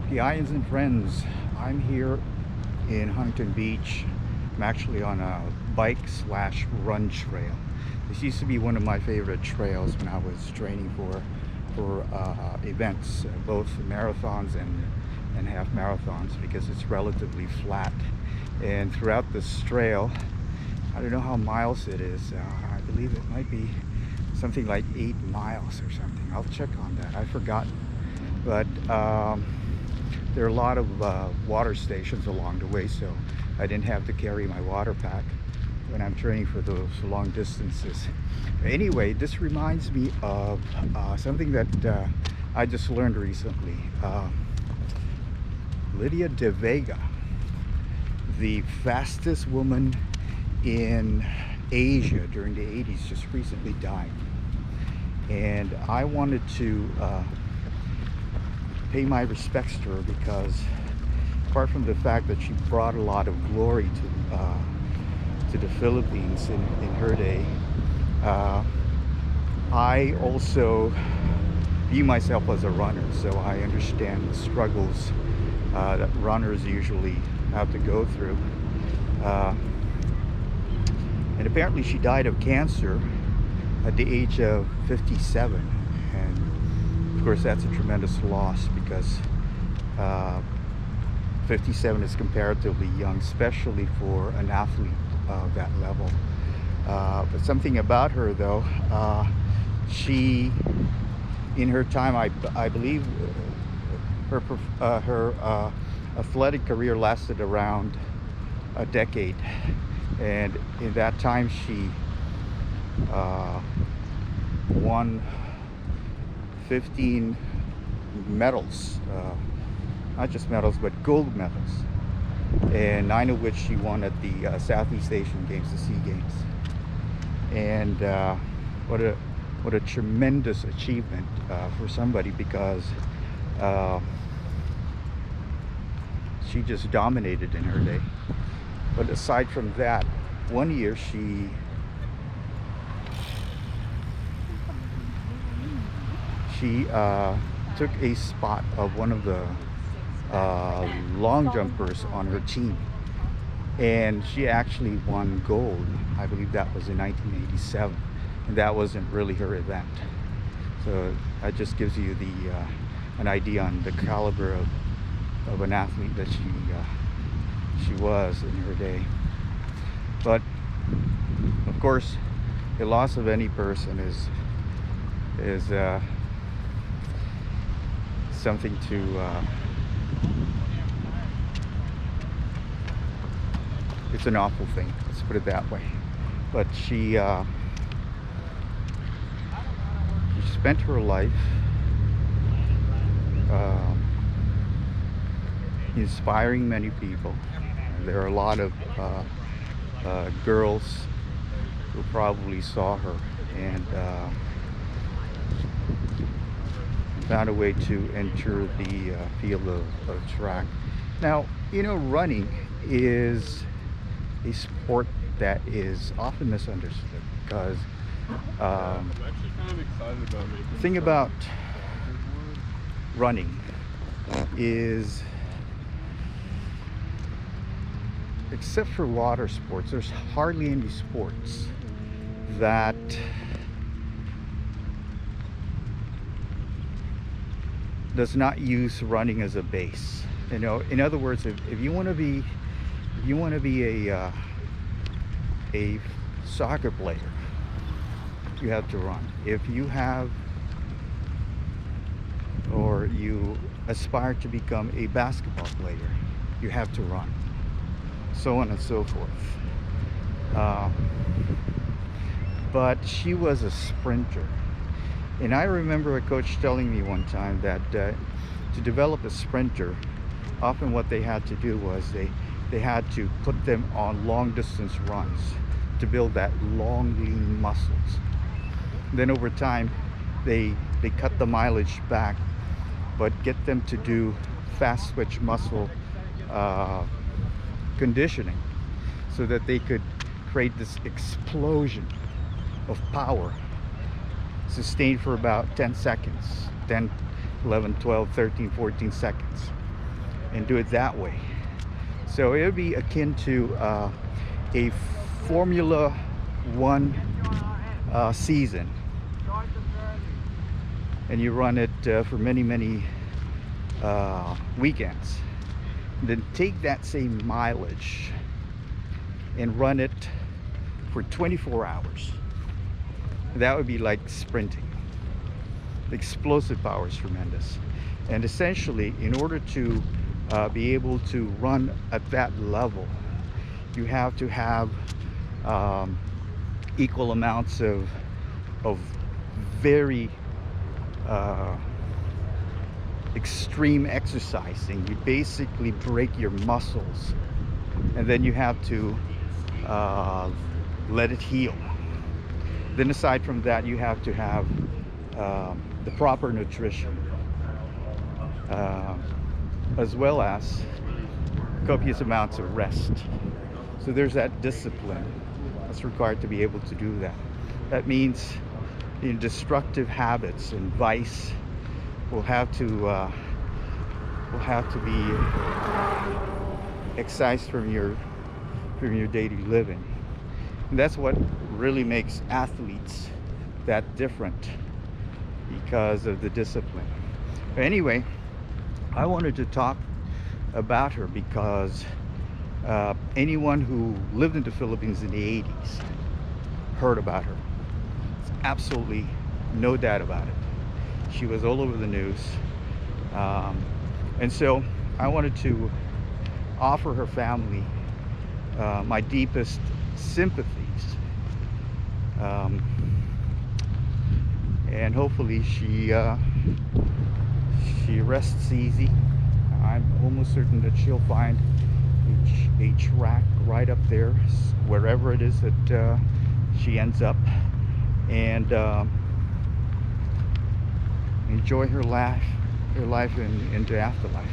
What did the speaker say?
Pions and friends, I'm here in Huntington Beach. I'm actually on a bike slash run trail. This used to be one of my favorite trails when I was training for events, both marathons and half marathons, because it's relatively flat. And throughout this trail, I don't know how miles it is. I believe it might be something like 8 miles or something. I'll check on that. I've forgotten. But there are a lot of water stations along the way, so I didn't have to carry my water pack when I'm training for those long distances. Anyway, this reminds me of something that I just learned recently. Lydia De Vega, the fastest woman in Asia during the 80s, just recently died. And I wanted to pay my respects to her because, apart from the fact that she brought a lot of glory to the Philippines in her day, I also view myself as a runner, so I understand the struggles that runners usually have to go through. And apparently she died of cancer at the age of 57, and of course that's a tremendous loss because 57 is comparatively young, especially for an athlete of that level. But something about her though, she, in her time, I believe her athletic career lasted around a decade, and in that time she won 15 medals, not just medals but gold medals, and 9 of which she won at the Southeast Asian Games, the SEA Games. And what a tremendous achievement for somebody, because she just dominated in her day. But aside from that, one year she took a spot of one of the long jumpers on her team, and she actually won gold. I believe that was in 1987, and that wasn't really her event. So that just gives you an idea on the caliber of an athlete that she was in her day. But of course, the loss of any person is something to it's an awful thing, let's put it that way. But she spent her life inspiring many people. There are a lot of girls who probably saw her and found a way to enter the field of track. Now, running is a sport that is often misunderstood because the thing about running is, except for water sports, there's hardly any sports that does not use running as a base. In other words, if you want to be a soccer player, you have to run. If you have, or you aspire to become a basketball player, you have to run, so on and so forth. But she was a sprinter, and I remember a coach telling me one time that to develop a sprinter, often what they had to do was they had to put them on long distance runs to build that long lean muscles. Then over time they cut the mileage back, but get them to do fast switch muscle conditioning so that they could create this explosion of power sustained for about 10 seconds, 10, 11, 12, 13, 14 seconds. and do it that way. So it would be akin to a Formula One season, and you run it for many weekends. Then take that same mileage and run it for 24 hours. That would be like sprinting. The explosive power is tremendous. And essentially, in order to be able to run at that level, you have to have equal amounts of very extreme exercising. You basically break your muscles, and then you have to let it heal. Then aside from that, you have to have the proper nutrition, as well as copious amounts of rest. So there's that discipline that's required to be able to do that. That means destructive habits and vice will have to be excised from your daily living. And that's what really makes athletes that different, because of the discipline. But anyway, I wanted to talk about her because anyone who lived in the Philippines in the 80s heard about her. It's absolutely no doubt about it. She was all over the news. And so I wanted to offer her family my deepest sympathies. And hopefully she rests easy. I'm almost certain that she'll find a track right up there, wherever it is that she ends up, and enjoy her life into afterlife.